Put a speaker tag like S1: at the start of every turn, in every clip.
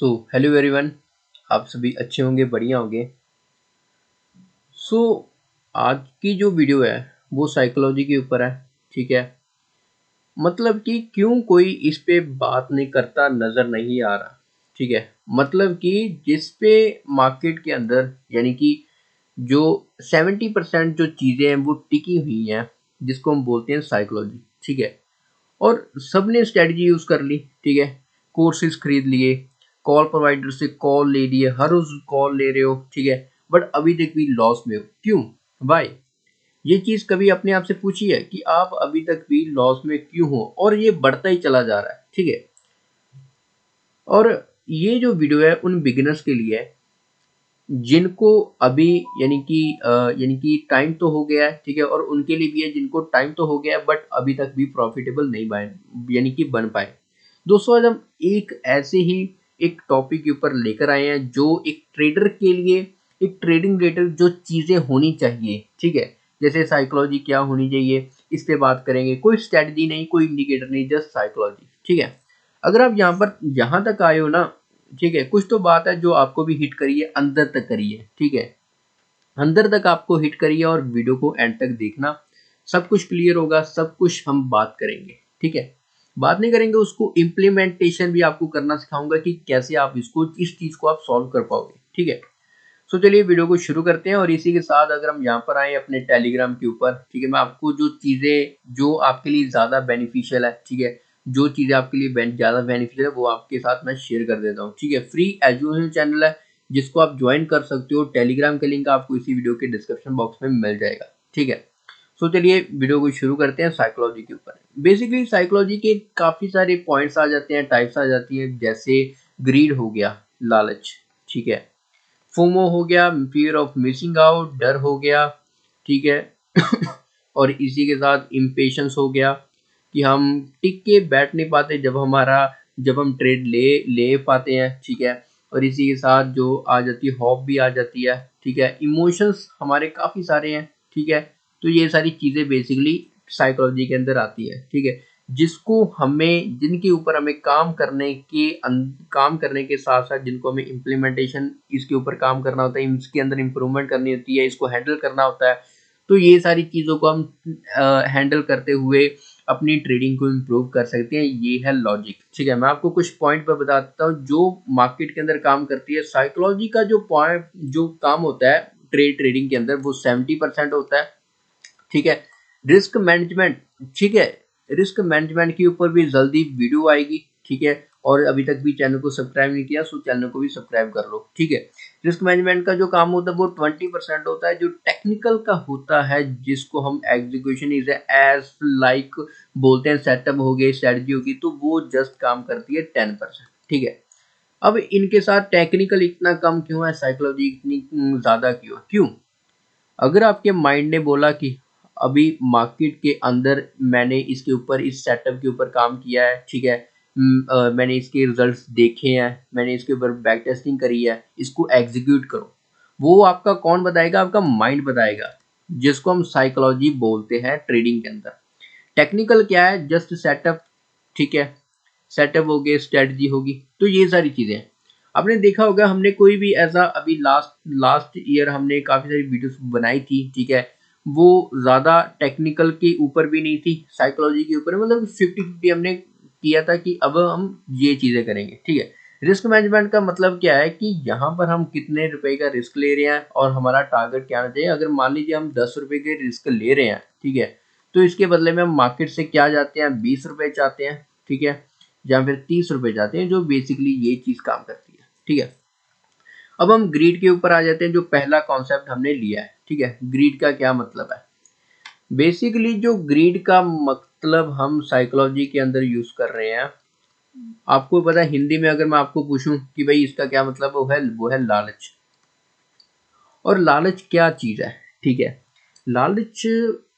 S1: Hello everyone. आप सभी अच्छे होंगे, बढ़िया होंगे। सो आज की जो वीडियो है वो साइकोलॉजी के ऊपर है। ठीक है, मतलब कि क्यों कोई इस पे बात नहीं करता नज़र नहीं आ रहा। ठीक है, मतलब कि जिस पे मार्केट के अंदर यानी कि जो 70% जो चीज़ें हैं वो टिकी हुई हैं, जिसको हम बोलते हैं साइकोलॉजी। ठीक है, और सबने स्ट्रेटजी यूज कर ली। ठीक है, कोर्सेज खरीद लिए, कॉल प्रोवाइडर से कॉल ले लिए, हर रोज कॉल ले रहे हो। ठीक है, बट अभी तक भी लॉस में हो। क्यों? वाई? ये चीज कभी अपने आप से पूछी है कि आप अभी तक भी लॉस में क्यों हो, और ये बढ़ता ही चला जा रहा है। ठीक है, और ये जो वीडियो है उन बिगिनर्स के लिए है जिनको अभी यानी कि टाइम तो हो गया है। ठीक है, और उनके लिए भी है जिनको टाइम तो हो गया है बट अभी तक भी प्रॉफिटेबल नहीं बने, यानी कि बन पाए। दोस्तों, आज हम एक ऐसे ही एक टॉपिक के ऊपर लेकर आए हैं जो एक ट्रेडर के लिए, एक ट्रेडिंग रिलेटेड जो चीजें होनी चाहिए। ठीक है, जैसे साइकोलॉजी क्या होनी चाहिए, इस पे बात करेंगे। कोई स्ट्रेटजी नहीं, कोई इंडिकेटर नहीं, जस्ट साइकोलॉजी। ठीक है, अगर आप यहाँ तक आए हो ना, ठीक है, कुछ तो बात है जो आपको भी हिट करी है, अंदर तक करी है। ठीक है, अंदर तक आपको हिट करी है, और वीडियो को एंड तक देखना, सब कुछ क्लियर होगा, सब कुछ हम बात करेंगे। ठीक है, बात नहीं करेंगे, उसको इम्प्लीमेंटेशन भी आपको करना सिखाऊंगा कि कैसे आप इस चीज को आप सॉल्व कर पाओगे। ठीक है, सो चलिए वीडियो को शुरू करते हैं। और इसी के साथ अगर हम यहाँ पर आए अपने टेलीग्राम के ऊपर, ठीक है, मैं आपको जो चीज़ें जो आपके लिए ज़्यादा बेनिफिशियल है, ठीक है, जो चीज़ें आपके लिए ज़्यादा बेनिफिशियल है वो आपके साथ मैं शेयर कर देता हूँ। ठीक है, फ्री एजुकेशन चैनल है जिसको आप ज्वाइन कर सकते हो। टेलीग्राम का लिंक आपको इसी वीडियो के डिस्क्रिप्शन बॉक्स में मिल जाएगा। ठीक है, सो चलिए वीडियो को शुरू करते हैं साइकोलॉजी के ऊपर। बेसिकली साइकोलॉजी के काफ़ी सारे पॉइंट्स आ जाते हैं, टाइप्स आ जाती है, जैसे ग्रीड हो गया, लालच। ठीक है, फोमो हो गया, फियर ऑफ मिसिंग आउट, डर हो गया। ठीक है, और इसी के साथ इम्पेशंस हो गया कि हम टिक के बैठ नहीं पाते जब हम ट्रेड ले ले पाते हैं। ठीक है, और इसी के साथ जो आ जाती है हॉप भी आ जाती है। ठीक है, इमोशंस हमारे काफ़ी सारे हैं। ठीक है, तो ये सारी चीज़ें बेसिकली साइकोलॉजी के अंदर आती है। ठीक है, जिनके ऊपर हमें काम करने के साथ साथ जिनको हमें इम्प्लीमेंटेशन इसके ऊपर काम करना होता है, इसके अंदर इम्प्रूवमेंट करनी होती है, इसको हैंडल करना होता है। तो ये सारी चीज़ों को हम हैंडल करते हुए अपनी ट्रेडिंग को इम्प्रूव कर सकते हैं। ये है लॉजिक। ठीक है, मैं आपको कुछ पॉइंट पर बताता हूँ जो मार्केट के अंदर काम करती है। साइकोलॉजी का जो काम होता है ट्रेडिंग के अंदर, वो 70% होता है। ठीक है, रिस्क मैनेजमेंट। ठीक है, रिस्क मैनेजमेंट के ऊपर भी जल्दी वीडियो आएगी। ठीक है, और अभी तक भी चैनल को सब्सक्राइब नहीं किया, सो चैनल को भी सब्सक्राइब कर लो। ठीक है, रिस्क मैनेजमेंट का जो काम होता है वो 20% होता है, जो टेक्निकल का होता है, जिसको हम एग्जीक्यूशन इज एज लाइक बोलते हैं, सेटअप हो गई, स्ट्रेटजी होगी, तो वो जस्ट काम करती है 10%। ठीक है, अब इनके साथ टेक्निकल इतना कम क्यों है, साइकोलॉजी इतनी ज्यादा क्यों? अगर आपके माइंड ने बोला कि अभी मार्केट के अंदर मैंने इसके ऊपर, इस सेटअप के ऊपर काम किया है। ठीक है, मैंने इसके रिजल्ट्स देखे हैं, मैंने इसके ऊपर बैक टेस्टिंग करी है, इसको एग्जीक्यूट करो, वो आपका कौन बताएगा? आपका माइंड बताएगा, जिसको हम साइकोलॉजी बोलते हैं ट्रेडिंग के अंदर। टेक्निकल क्या है? Just setup. ठीक है, सेटअप हो गए, स्ट्रेटजी होगी, तो ये सारी चीजें हैं। आपने देखा होगा, हमने कोई भी ऐसा अभी लास्ट लास्ट ईयर हमने काफी सारी वीडियोस बनाई थी। ठीक है, वो ज्यादा टेक्निकल के ऊपर भी नहीं थी, साइकोलॉजी के ऊपर, मतलब 50-50 हमने किया था कि अब हम ये चीजें करेंगे। ठीक है, रिस्क मैनेजमेंट का मतलब क्या है कि यहाँ पर हम कितने रुपए का रिस्क ले रहे हैं और हमारा टारगेट क्या होना चाहिए। अगर मान लीजिए हम 10 रुपए के रिस्क ले रहे हैं, ठीक है, तो इसके बदले में हम मार्केट से क्या चाहते हैं? 20 रुपए चाहते हैं। ठीक है, या फिर 30 रुपए चाहते हैं, जो बेसिकली ये चीज काम करती है। ठीक है, अब हम ग्रीड के ऊपर आ जाते हैं, जो पहला कॉन्सेप्ट हमने लिया है। ठीक है, ग्रीड का क्या मतलब है? बेसिकली जो ग्रीड का मतलब हम साइकोलॉजी के अंदर यूज कर रहे हैं, आपको पता है, हिंदी में अगर मैं आपको पूछूं कि भाई इसका क्या मतलब, वो है लालच। और लालच क्या चीज है? ठीक है, लालच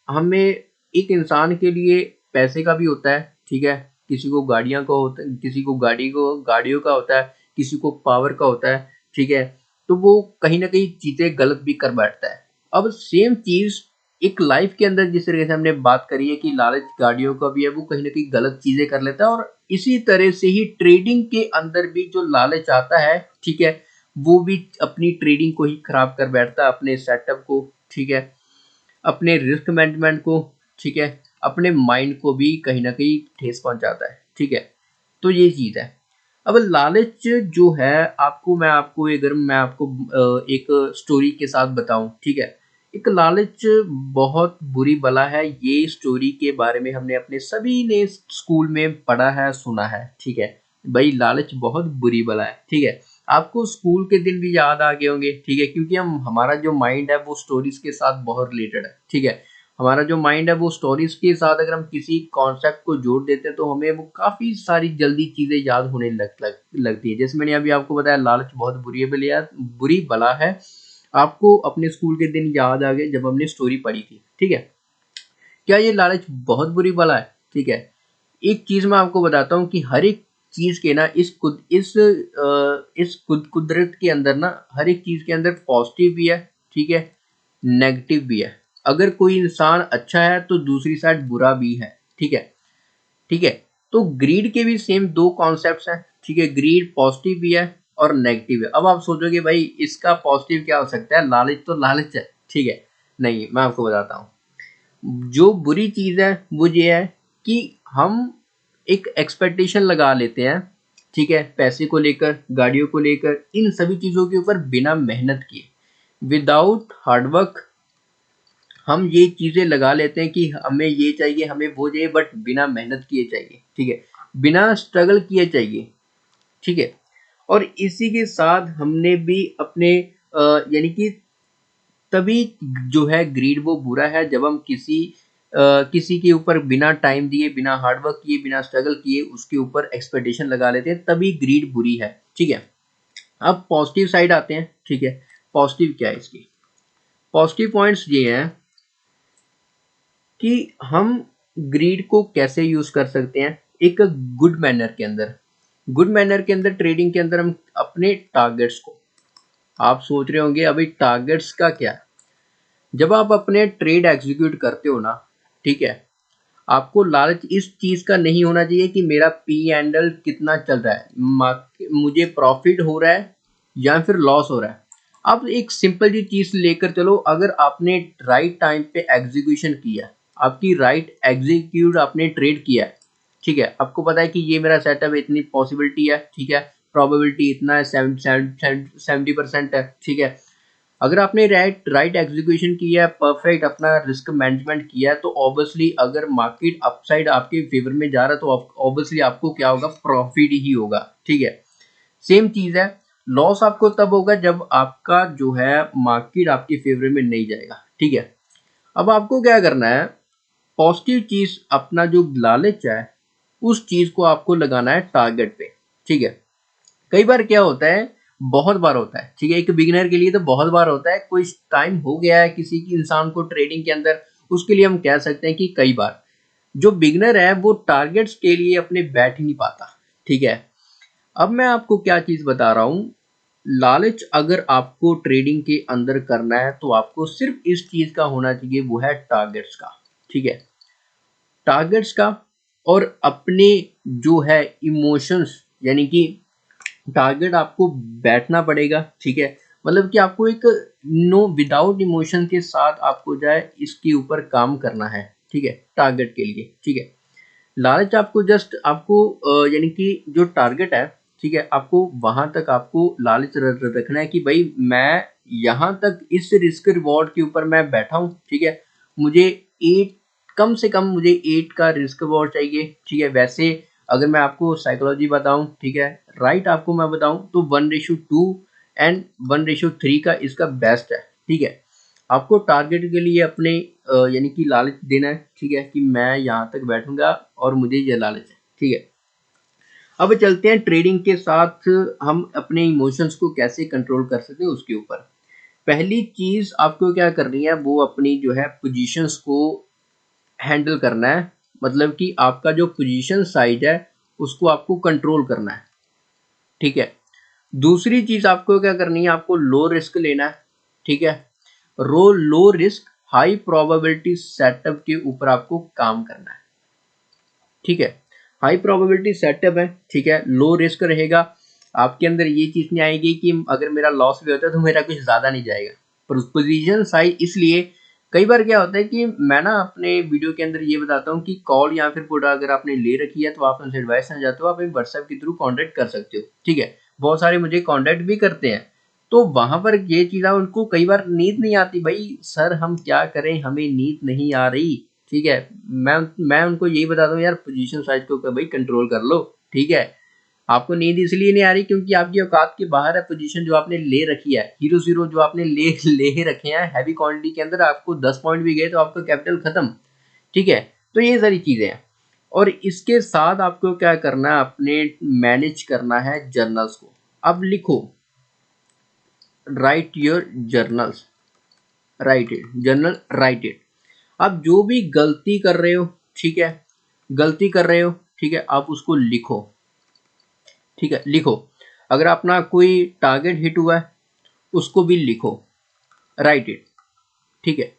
S1: हमें, एक इंसान के लिए पैसे का भी होता है। ठीक है, किसी को गाड़ियां का होता है, किसी को गाड़ियों का होता है, किसी को पावर का होता है। ठीक है, तो वो कहीं ना कहीं चीजें गलत भी कर बैठता है। अब सेम चीज एक लाइफ के अंदर जिस तरीके से हमने बात करी है कि लालच गाड़ियों का भी है, वो कहीं ना कहीं गलत चीजें कर लेता है, और इसी तरह से ही ट्रेडिंग के अंदर भी जो लालच आता है, ठीक है, वो भी अपनी ट्रेडिंग को ही खराब कर बैठता है, अपने सेटअप को, ठीक है, अपने रिस्क मैनेजमेंट को, ठीक है, अपने माइंड को भी कहीं ना कहीं ठेस पहुंचाता है, ठीक है। तो ये चीज है। अब लालच जो है, मैं आपको एक स्टोरी के साथ बताऊं, ठीक है। एक लालच बहुत बुरी बला है, ये स्टोरी के बारे में हमने अपने सभी ने स्कूल में पढ़ा है, सुना है, ठीक है। भाई लालच बहुत बुरी बला है, ठीक है। आपको स्कूल के दिन भी याद आ गए होंगे, ठीक है, क्योंकि हमारा जो माइंड है वो स्टोरीज के साथ बहुत रिलेटेड है, ठीक है। हमारा जो माइंड है वो स्टोरीज के साथ अगर हम किसी कॉन्सेप्ट को जोड़ देते हैं तो हमें वो काफी सारी जल्दी चीजें याद होने लगती है। जैसे मैंने अभी आपको बताया लालच बहुत बुरी बला है। आपको अपने स्कूल के दिन याद आ गए जब हमने स्टोरी पढ़ी थी, ठीक है। क्या ये लालच बहुत बुरी बला है? ठीक है। एक चीज मैं आपको बताता हूँ कि हर एक चीज के ना इस कुदरत के अंदर ना, हर एक चीज के अंदर पॉजिटिव भी है, ठीक है, नेगेटिव भी है। अगर कोई इंसान अच्छा है तो दूसरी साइड बुरा भी है, ठीक है, ठीक है। तो ग्रीड के भी सेम दो कॉन्सेप्ट्स हैं, ठीक है। ग्रीड पॉजिटिव भी है और नेगेटिव है। अब आप सोचोगे भाई इसका पॉजिटिव क्या हो सकता है, लालच तो लालच है, ठीक है। नहीं, मैं आपको बताता हूँ। जो बुरी चीज है वो ये है कि हम एक एक्सपेक्टेशन लगा लेते हैं, ठीक है, पैसे को लेकर, गाड़ियों को लेकर, इन सभी चीजों के ऊपर बिना मेहनत किए, विदाउट हार्डवर्क हम ये चीजें लगा लेते हैं कि हमें ये चाहिए, हमें वो चाहिए, बट बिना मेहनत किए चाहिए, ठीक है, बिना स्ट्रगल किए चाहिए, ठीक है। और इसी के साथ हमने भी अपने यानी कि तभी जो है ग्रीड वो बुरा है जब हम किसी के ऊपर बिना टाइम दिए, बिना हार्डवर्क किए, बिना स्ट्रगल किए उसके ऊपर एक्सपेक्टेशन लगा लेते हैं, तभी ग्रीड बुरी है, ठीक है। अब पॉजिटिव साइड आते हैं, ठीक है। पॉजिटिव क्या है इसकी? पॉजिटिव पॉइंट्स ये हैं कि हम ग्रीड को कैसे यूज कर सकते हैं एक गुड मैनर के अंदर। गुड मैनर के अंदर, ट्रेडिंग के अंदर हम अपने टारगेट्स को, आप सोच रहे होंगे अभी टारगेट्स का क्या? जब आप अपने ट्रेड एग्जीक्यूट करते हो ना, ठीक है, आपको लालच इस चीज का नहीं होना चाहिए कि मेरा पी एंड एल कितना चल रहा है, मुझे प्रॉफिट हो रहा है या फिर लॉस हो रहा है। आप एक सिंपल जी चीज लेकर चलो, अगर आपने राइट टाइम पे एग्जीक्यूशन किया, आपकी राइट एग्जीक्यूट आपने ट्रेड किया है, ठीक है, आपको पता है कि ये मेरा सेटअप इतनी पॉसिबिलिटी है, ठीक है, प्रोबेबिलिटी इतना है, 70% है, ठीक है। अगर आपने राइट एग्जीक्यूशन किया है, परफेक्ट अपना रिस्क मैनेजमेंट किया है, तो ऑब्वियसली अगर मार्केट अपसाइड आपके फेवर में जा रहा है तो ऑब्वियसली आपको क्या होगा, प्रॉफिट ही होगा, ठीक है। सेम चीज है, लॉस आपको तब होगा जब आपका जो है मार्केट आपके फेवर में नहीं जाएगा, ठीक है। अब आपको क्या करना है, पॉजिटिव चीज, अपना जो लालच है उस चीज को आपको लगाना है टारगेट पे, ठीक है। कई बार क्या होता है, बहुत बार होता है, ठीक है, एक बिगिनर के लिए तो बहुत बार होता है, कोई टाइम हो गया है किसी की इंसान को ट्रेडिंग के अंदर, उसके लिए हम कह सकते हैं कि कई बार जो बिगिनर है वो टारगेट्स के लिए अपने बैठ ही नहीं पाता, ठीक है। अब मैं आपको क्या चीज बता रहा हूं, लालच अगर आपको ट्रेडिंग के अंदर करना है तो आपको सिर्फ इस चीज का होना चाहिए, वो है टारगेट्स का, ठीक है, टारगेट्स का। और अपने जो है इमोशंस, यानी कि टारगेट आपको बैठना पड़ेगा, ठीक है, मतलब कि आपको एक नो विदाउट इमोशन के साथ आपको जाए इसके ऊपर काम करना है, ठीक है, टारगेट के लिए, ठीक है। लालच आपको जस्ट आपको यानी कि जो टारगेट है, ठीक है, आपको वहां तक आपको लालच रखना है कि भाई मैं यहाँ तक इस रिस्क रिवॉर्ड के ऊपर मैं बैठा हूँ, ठीक है, मुझे 8, कम से कम मुझे 8 का रिस्क रिवॉर्ड चाहिए, ठीक है। वैसे अगर मैं आपको साइकोलॉजी बताऊं, ठीक है, राइट आपको मैं बताऊं तो 1:2 एंड 1:3 का इसका बेस्ट है, ठीक है। आपको टारगेट के लिए अपने यानी कि लालच देना है, ठीक है, कि मैं यहाँ तक बैठूंगा और मुझे ये लालच है, ठीक है। अब चलते हैं ट्रेडिंग के साथ हम अपने इमोशंस को कैसे कंट्रोल कर सकते हैं उसके ऊपर। पहली चीज आपको क्या करनी है, वो अपनी जो है पोजीशंस को हैंडल करना है, मतलब कि आपका जो पोजीशन साइज है उसको आपको कंट्रोल करना है, ठीक है। दूसरी चीज आपको क्या करनी है, आपको लो रिस्क लेना है, ठीक है। Low risk high probability setup के ऊपर आपको काम करना है, ठीक है। हाई प्रोबेबिलिटी सेटअप है, ठीक है, लो रिस्क रहेगा। आपके अंदर ये चीज नहीं आएगी कि अगर मेरा लॉस भी होता है तो मेरा कुछ ज्यादा नहीं जाएगा। पोजीशन साइज इसलिए कई बार क्या होता है कि मैं ना अपने वीडियो के अंदर ये बताता हूँ कि कॉल या फिर पुट अगर आपने ले रखी है तो आप उनसे एडवाइस लेना चाहते हो, आप एक व्हाट्सएप के थ्रू कॉन्टेक्ट कर सकते हो, ठीक है। बहुत सारे मुझे कॉन्टेक्ट भी करते हैं, तो वहां पर ये चीज़ उनको कई बार नींद नहीं आती, भाई सर हम क्या करें, हमें नींद नहीं आ रही, ठीक है। मैं उनको यही बताता हूँ यार पोजीशन साइज को भाई कंट्रोल कर लो, ठीक है। आपको नींद इसलिए नहीं आ रही क्योंकि आपकी औकात के बाहर है पोजीशन जो आपने ले रखी है, हीरो जीरो जो आपने ले रखे हैं हैवी क्वांटिटी के अंदर, आपको 10 पॉइंट भी गए तो आपका कैपिटल खत्म, ठीक है। तो ये सारी चीजें हैं, और इसके साथ आपको क्या करना है, अपने मैनेज करना है जर्नल्स को। अब लिखो, right your journals, right it journal, right it. आप जो भी गलती कर रहे हो, ठीक है, गलती कर रहे हो, ठीक है, आप उसको लिखो, ठीक है, लिखो। अगर अपना कोई टारगेट हिट हुआ है उसको भी लिखो, राइट इट, ठीक है।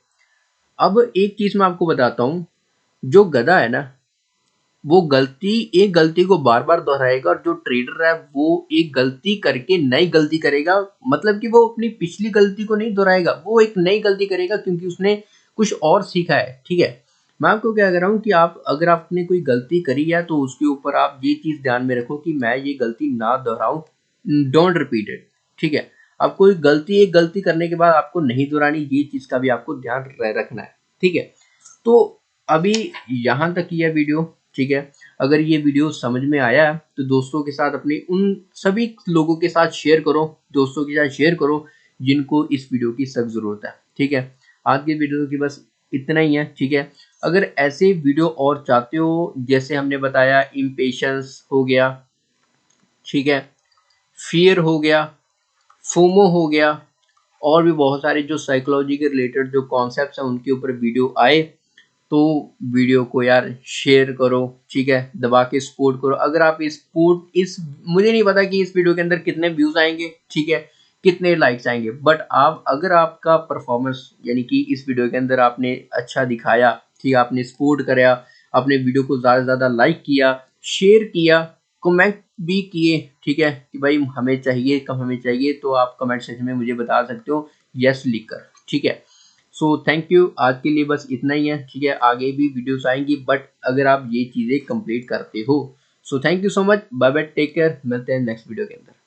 S1: अब एक चीज मैं आपको बताता हूं, जो गधा है ना वो एक गलती को बार बार दोहराएगा, और जो ट्रेडर है वो एक गलती करके नई गलती करेगा, मतलब कि वो अपनी पिछली गलती को नहीं दोहराएगा, वो एक नई गलती करेगा क्योंकि उसने कुछ और सीखा है, ठीक है। मैं आपको क्या कह रहा हूँ कि आप अगर आपने कोई गलती करी है तो उसके ऊपर आप ये चीज ध्यान में रखो कि मैं ये गलती ना दोहराऊं, डोंट रिपीट इट, ठीक है। अब कोई गलती एक गलती करने के बाद आपको नहीं दोहरानी, ये चीज का भी आपको ध्यान रखना है, ठीक है। तो अभी यहाँ तक यह वीडियो, ठीक है। अगर ये वीडियो समझ में आया तो दोस्तों के साथ, अपने उन सभी लोगों के साथ शेयर करो, दोस्तों के साथ शेयर करो जिनको इस वीडियो की सख्त जरूरत है, ठीक है। आज की वीडियो की बस इतना ही है, ठीक है। अगर ऐसे वीडियो और चाहते हो, जैसे हमने बताया इम्पेशंस हो गया, ठीक है, फियर हो गया, फोमो हो गया, और भी बहुत सारे जो साइकोलॉजी के रिलेटेड जो कॉन्सेप्ट्स हैं उनके ऊपर वीडियो आए, तो वीडियो को यार शेयर करो, ठीक है, दबा के सपोर्ट करो। अगर आप इस मुझे नहीं पता कि इस वीडियो के अंदर कितने व्यूज आएंगे, ठीक है, कितने लाइक्स आएंगे, बट आप अगर आपका परफॉर्मेंस यानी कि इस वीडियो के अंदर आपने अच्छा दिखाया, ठीक है, आपने सपोर्ट कराया, अपने वीडियो को ज़्यादा से ज़्यादा लाइक किया, शेयर किया, कमेंट भी किए, ठीक है, कि भाई हमें चाहिए, कब हमें चाहिए, तो आप कमेंट सेक्शन में मुझे बता सकते हो यस लिखकर, ठीक है। सो थैंक यू, आज के लिए बस इतना ही है, ठीक है। आगे भी वीडियोस आएंगी, बट अगर आप ये चीज़ें कंप्लीट करते हो। So thank you so much, bye bye, take care, मिलते हैं नेक्स्ट वीडियो के अंदर।